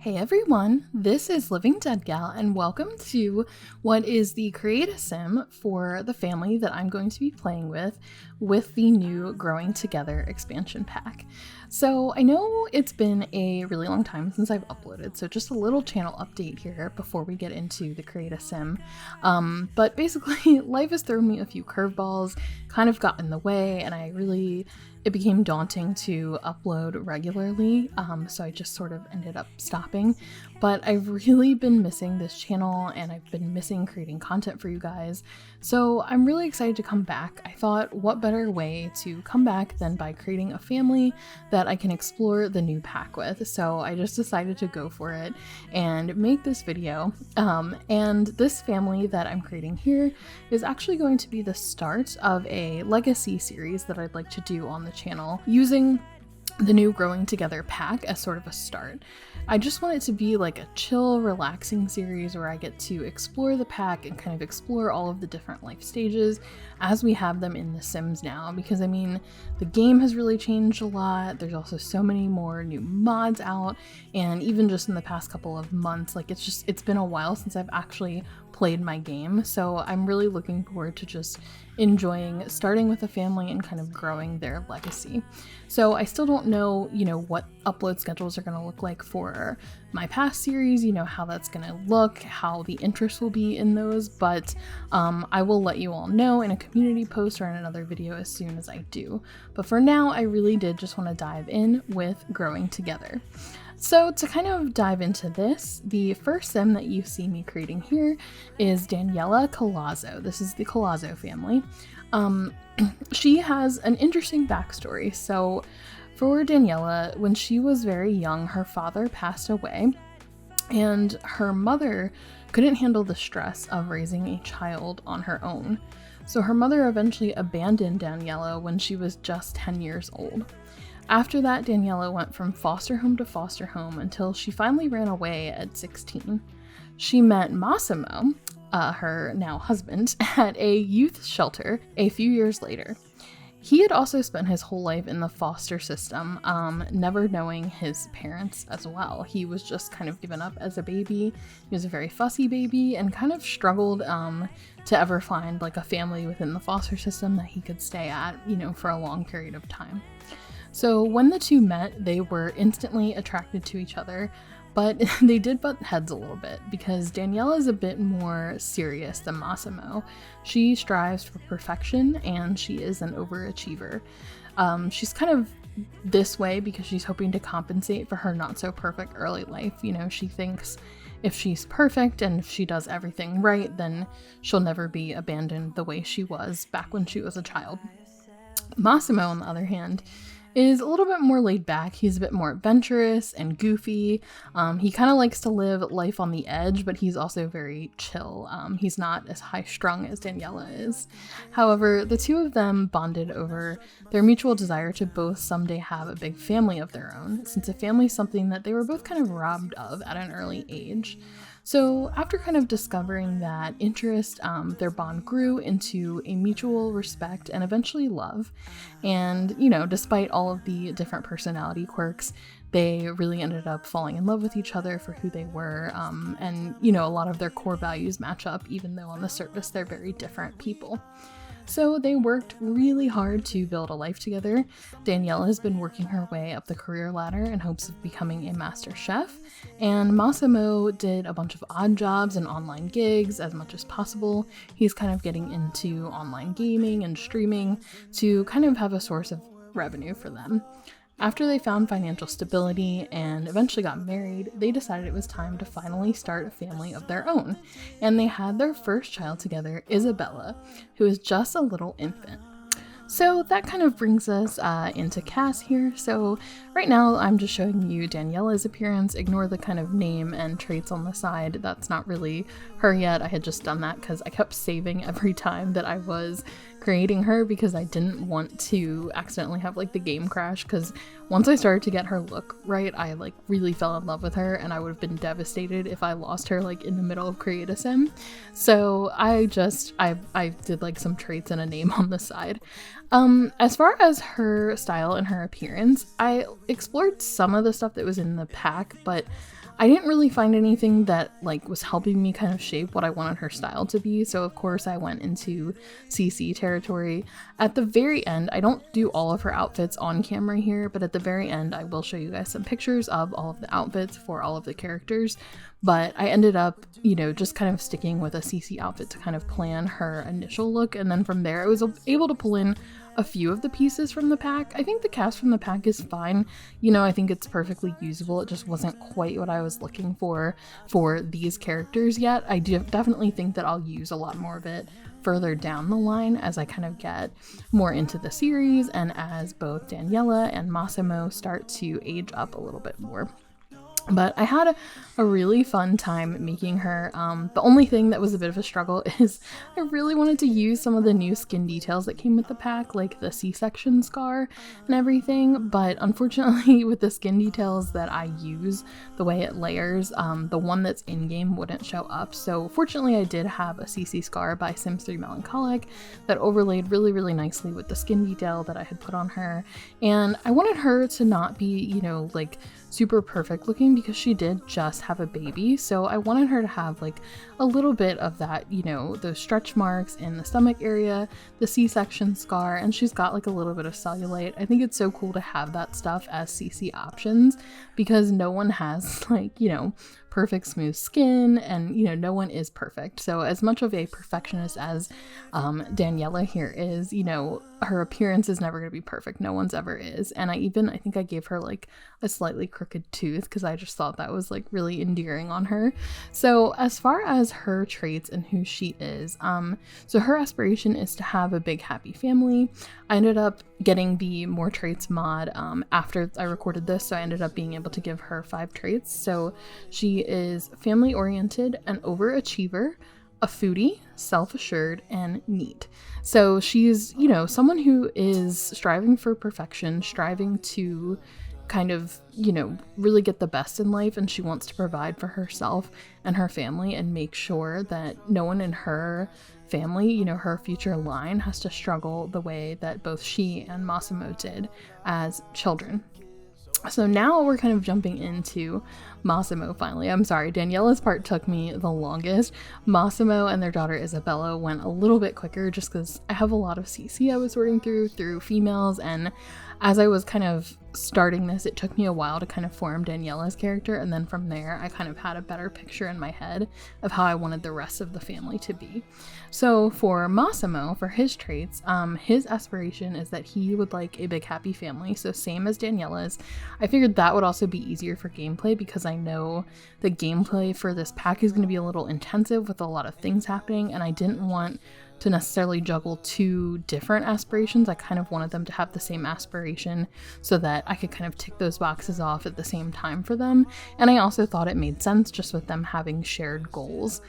Hey everyone, this is Living Dead Gal and welcome to what is the Create a Sim for the family that I'm going to be playing with the new Growing Together expansion pack. So I know it's been a really long time since I've uploaded, so just a little channel update here before we get into the Create a Sim. But basically life has thrown me a few curveballs, kind of got in the way, and it became daunting to upload regularly, so I just sort of ended up stopping. But I've really been missing this channel and I've been missing creating content for you guys, so I'm really excited to come back. I thought, what better way to come back than by creating a family that I can explore the new pack with, so I just decided to go for it and make this video. And this family that I'm creating here is actually going to be the start of a legacy series that I'd like to do on the channel using the new Growing Together pack as sort of a start. I just want it to be like a chill, relaxing series where I get to explore the pack and kind of explore all of the different life stages as we have them in The Sims now, because I mean, the game has really changed a lot. There's also so many more new mods out, and even just in the past couple of months, like it's been a while since I've actually played my game, so I'm really looking forward to just enjoying starting with a family and kind of growing their legacy. So I still don't know, what upload schedules are going to look like for my past series, how that's going to look, how the interest will be in those, but I will let you all know in a community post or in another video as soon as I do. But for now, I really did just want to dive in with Growing Together. So to kind of dive into this, the first sim that you see me creating here is Daniella Collazo. This is the Collazo family. She has an interesting backstory. So for Daniella, when she was very young, her father passed away and her mother couldn't handle the stress of raising a child on her own. So her mother eventually abandoned Daniella when she was just 10 years old. After that, Daniella went from foster home to foster home until she finally ran away at 16. She met Massimo, her now husband, at a youth shelter a few years later. He had also spent his whole life in the foster system, never knowing his parents as well. He was just kind of given up as a baby. He was a very fussy baby and kind of struggled to ever find like a family within the foster system that he could stay at, for a long period of time. So when the two met, they were instantly attracted to each other, but they did butt heads a little bit because Daniella is a bit more serious than Massimo. She strives for perfection and she is an overachiever. She's kind of this way because she's hoping to compensate for her not so perfect early life. She thinks if she's perfect and if she does everything right, then she'll never be abandoned the way she was back when she was a child. Massimo, on the other hand, is a little bit more laid back. He's a bit more adventurous and goofy. He kind of likes to live life on the edge, but he's also very chill. He's not as high strung as Daniella is. However, the two of them bonded over their mutual desire to both someday have a big family of their own, since a family is something that they were both kind of robbed of at an early age. So after kind of discovering that interest, their bond grew into a mutual respect and eventually love. And, despite all of the different personality quirks, they really ended up falling in love with each other for who they were. And, a lot of their core values match up, even though on the surface they're very different people. So they worked really hard to build a life together. Daniella has been working her way up the career ladder in hopes of becoming a master chef, and Massimo did a bunch of odd jobs and online gigs as much as possible. He's kind of getting into online gaming and streaming to kind of have a source of revenue for them. After they found financial stability and eventually got married, they decided it was time to finally start a family of their own, and they had their first child together, Isabella, who is just a little infant. So that kind of brings us into CAS here. So right now I'm just showing you Daniella's appearance. Ignore the kind of name and traits on the side. That's not really her yet. I had just done that because I kept saving every time that I was creating her because I didn't want to accidentally have like the game crash, because once I started to get her look right, I like really fell in love with her and I would have been devastated if I lost her like in the middle of Create a Sim. So I did like some traits and a name on the side. As far as her style and her appearance, I explored some of the stuff that was in the pack, but I didn't really find anything that like was helping me kind of shape what I wanted her style to be. So of course I went into CC territory. At the very end, I don't do all of her outfits on camera here, but at the very end I will show you guys some pictures of all of the outfits for all of the characters. But I ended up, you know, just kind of sticking with a CC outfit to kind of plan her initial look. And then from there, I was able to pull in a few of the pieces from the pack. I think the cast from the pack is fine. You know, I think it's perfectly usable. It just wasn't quite what I was looking for these characters yet. I do definitely think that I'll use a lot more of it further down the line as I kind of get more into the series and as both Daniella and Massimo start to age up a little bit more. But I had a really fun time making her. The only thing that was a bit of a struggle is I really wanted to use some of the new skin details that came with the pack, like the C-section scar and everything. But unfortunately, with the skin details that I use, the way it layers, the one that's in-game wouldn't show up. So fortunately, I did have a CC scar by Sims 3 Melancholic that overlaid really, really nicely with the skin detail that I had put on her. And I wanted her to not be, you know, like super perfect looking because she did just have a baby. So I wanted her to have like a little bit of that, you know, those stretch marks in the stomach area, the C-section scar, and she's got like a little bit of cellulite. I think it's so cool to have that stuff as CC options because no one has like, you know, perfect smooth skin, and you know, no one is perfect. So as much of a perfectionist as Daniella here is, you know, her appearance is never going to be perfect. No one's ever is. And I think I gave her like a slightly crooked tooth because I just thought that was like really endearing on her. So as far as her traits and who she is, so her aspiration is to have a big happy family. I ended up getting the more traits mod after I recorded this, so I ended up being able to give her 5 traits. So she is family oriented, an overachiever, a foodie, self-assured, and neat. So she's, you know, someone who is striving for perfection, striving to kind of, you know, really get the best in life, and she wants to provide for herself and her family and make sure that no one in her family, you know, her future line, has to struggle the way that both she and Massimo did as children. So now we're kind of jumping into Massimo finally. I'm sorry, Daniella's part took me the longest. Massimo and their daughter Isabella went a little bit quicker just because I have a lot of CC I was sorting through females, and as I was kind of starting this, it took me a while to kind of form Daniella's character, and then from there I kind of had a better picture in my head of how I wanted the rest of the family to be. So for Massimo, for his traits, his aspiration is that he would like a big happy family, so same as Daniella's. I figured that would also be easier for gameplay because I know the gameplay for this pack is going to be a little intensive with a lot of things happening, and I didn't want to necessarily juggle 2 different aspirations. I kind of wanted them to have the same aspiration so that I could kind of tick those boxes off at the same time for them. And I also thought it made sense just with them having shared goals.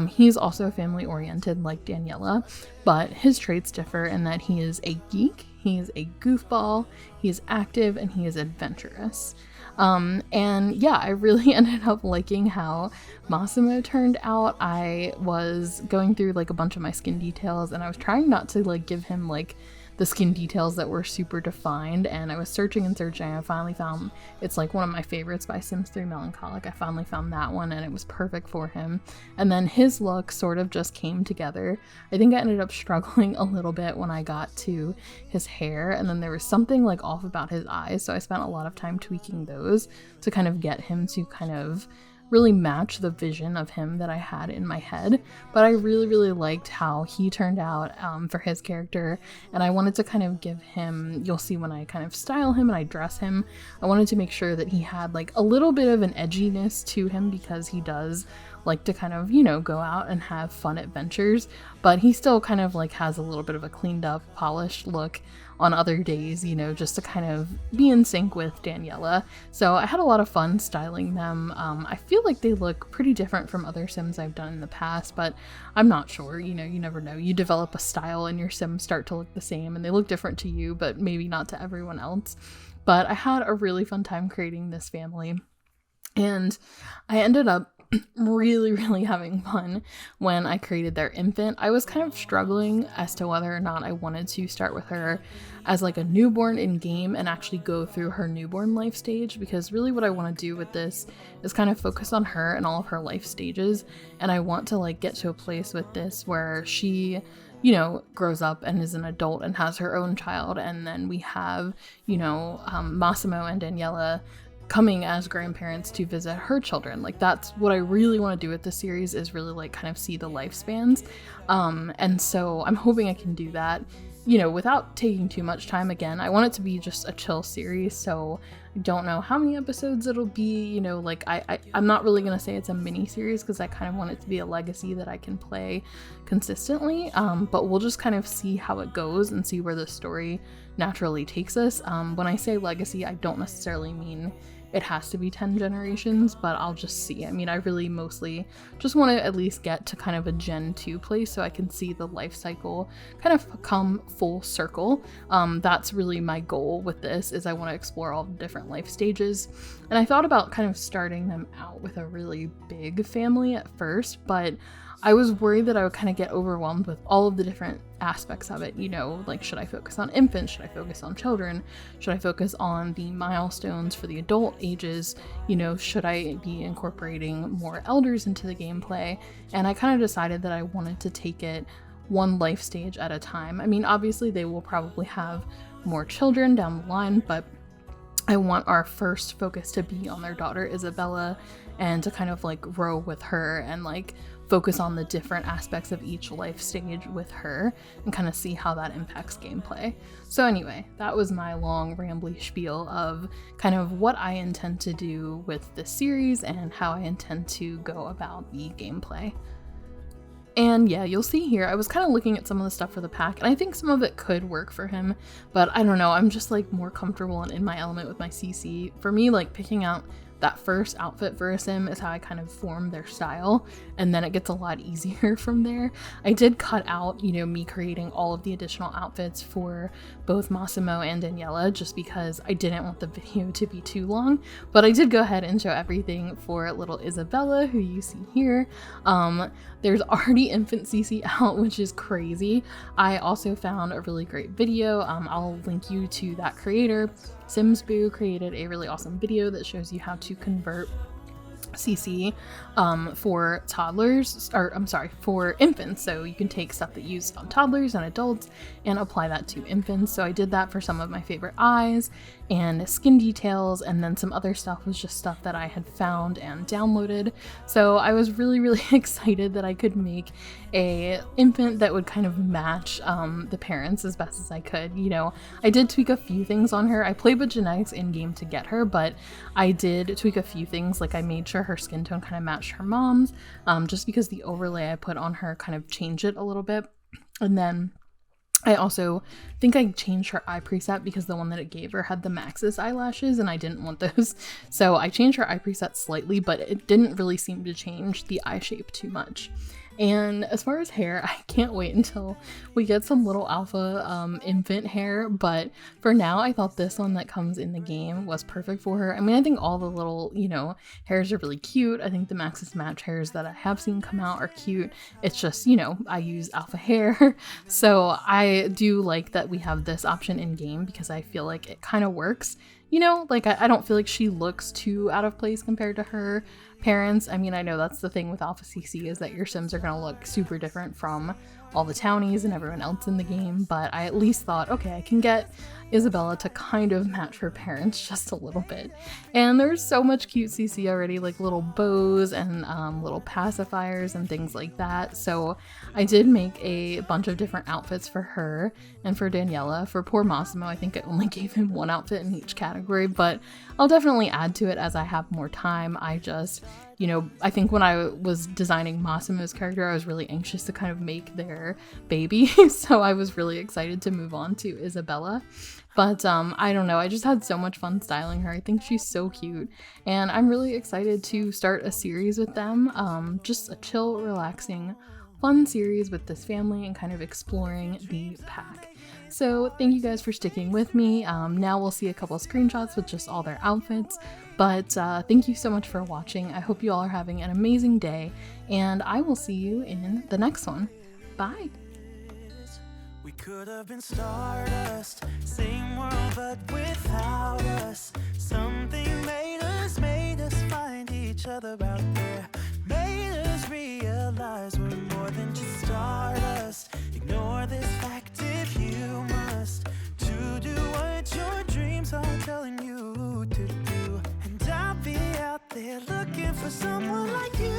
He's also family oriented like Daniella, but his traits differ in that he is a geek, he is a goofball, he is active, and he is adventurous. And yeah, I really ended up liking how Massimo turned out. I was going through like a bunch of my skin details, and I was trying not to like give him like the skin details that were super defined, and I was searching and searching, and I finally found, it's like one of my favorites by Sims 3 Melancholic. I finally found that one, and it was perfect for him. And then his look sort of just came together. I think I ended up struggling a little bit when I got to his hair, and then there was something like off about his eyes, so I spent a lot of time tweaking those to kind of get him to kind of really match the vision of him that I had in my head. But I really, really liked how he turned out for his character, and I wanted to kind of give him, you'll see when I kind of style him and I dress him, I wanted to make sure that he had like a little bit of an edginess to him because he does like to kind of, you know, go out and have fun adventures, but he still kind of like has a little bit of a cleaned up, polished look on other days, you know, just to kind of be in sync with Daniella. So I had a lot of fun styling them. I feel like they look pretty different from other Sims I've done in the past, but I'm not sure, you know, you never know. You develop a style and your Sims start to look the same, and they look different to you, but maybe not to everyone else. But I had a really fun time creating this family, and I ended up really having fun when I created their infant. I was kind of struggling as to whether or not I wanted to start with her as like a newborn in game and actually go through her newborn life stage, because really what I want to do with this is kind of focus on her and all of her life stages, and I want to like get to a place with this where she, you know, grows up and is an adult and has her own child, and then we have, you know, Massimo and Daniella coming as grandparents to visit her children. Like, that's what I really want to do with the series, is really like kind of see the lifespans. And so I'm hoping I can do that, you know, without taking too much time. Again, I want it to be just a chill series, so I don't know how many episodes it'll be, you know, like I'm not really gonna say it's a mini series because I kind of want it to be a legacy that I can play consistently, but we'll just kind of see how it goes and see where the story naturally takes us. When I say legacy, I don't necessarily mean it has to be 10 generations, but I'll just see. I mean, I really mostly just want to at least get to kind of a Gen 2 place so I can see the life cycle kind of come full circle. That's really my goal with this, is I want to explore all the different life stages. And I thought about kind of starting them out with a really big family at first, but I was worried that I would kind of get overwhelmed with all of the different aspects of it, you know, like, should I focus on infants? Should I focus on children? Should I focus on the milestones for the adult ages? You know, should I be incorporating more elders into the gameplay? And I kind of decided that I wanted to take it one life stage at a time. I mean, obviously they will probably have more children down the line, but I want our first focus to be on their daughter Isabella, and to kind of like grow with her and like focus on the different aspects of each life stage with her and kind of see how that impacts gameplay. So anyway, that was my long rambly spiel of kind of what I intend to do with this series and how I intend to go about the gameplay. And yeah, you'll see here, I was kind of looking at some of the stuff for the pack, and I think some of it could work for him, but I don't know, I'm just like more comfortable and in my element with my CC. For me, like picking out that first outfit for a sim is how I kind of form their style, and then it gets a lot easier from there. I did cut out, you know, me creating all of the additional outfits for both Massimo and Daniella just because I didn't want the video to be too long, but I did go ahead and show everything for little Isabella, who you see here. There's already infant CC out, which is crazy. I also found a really great video. I'll link you to that creator. SimsBoo created a really awesome video that shows you how to convert CC for toddlers, or I'm sorry, for infants. So you can take stuff that you use on toddlers and adults and apply that to infants. So I did that for some of my favorite eyes and skin details, and then some other stuff was just stuff that I had found and downloaded. So I was really excited that I could make a infant that would kind of match the parents as best as I could. You know, I did tweak a few things on her. I played with genetics in game to get her, but I did tweak a few things. Like I made sure her skin tone kind of matched her mom's, just because the overlay I put on her kind of changed it a little bit. And then I also think I changed her eye preset because the one that it gave her had the Maxis eyelashes and I didn't want those. So I changed her eye preset slightly, but it didn't really seem to change the eye shape too much. And as far as hair, I can't wait until we get some little alpha infant hair, but for now I thought this one that comes in the game was perfect for her. I mean, I think all the little, you know, hairs are really cute. I think the Maxis Match hairs that I have seen come out are cute. It's just, you know, I use alpha hair. So I do like that we have this option in game because I feel like it kind of works. You know, like I don't feel like she looks too out of place compared to her parents. I mean, I know that's the thing with Alpha CC, is that your Sims are gonna look super different from all the townies and everyone else in the game, but I at least thought, okay, I can get Isabella to kind of match her parents just a little bit. And there's so much cute CC already, like little bows and little pacifiers and things like that. So I did make a bunch of different outfits for her and for Daniella. For poor Massimo, I think I only gave him one outfit in each category, but I'll definitely add to it as I have more time. I just, you know, I think when I was designing Massimo's character, I was really anxious to kind of make their baby. So I was really excited to move on to Isabella. But I don't know, I just had so much fun styling her. I think she's so cute, and I'm really excited to start a series with them. Just a chill, relaxing, fun series with this family and kind of exploring the pack. So thank you guys for sticking with me. Now we'll see a couple of screenshots with just all their outfits. But thank you so much for watching. I hope you all are having an amazing day, and I will see you in the next one. Bye. We could have been stardust, same world but without us. Something made us find each other out there. Made us realize we're more than just stardust. Ignore this fact if you must, to do what your dreams are telling you to do. And I'll be out there looking for someone like you.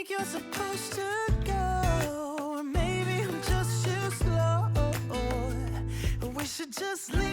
You're supposed to go, or maybe I'm just too slow. We should just leave.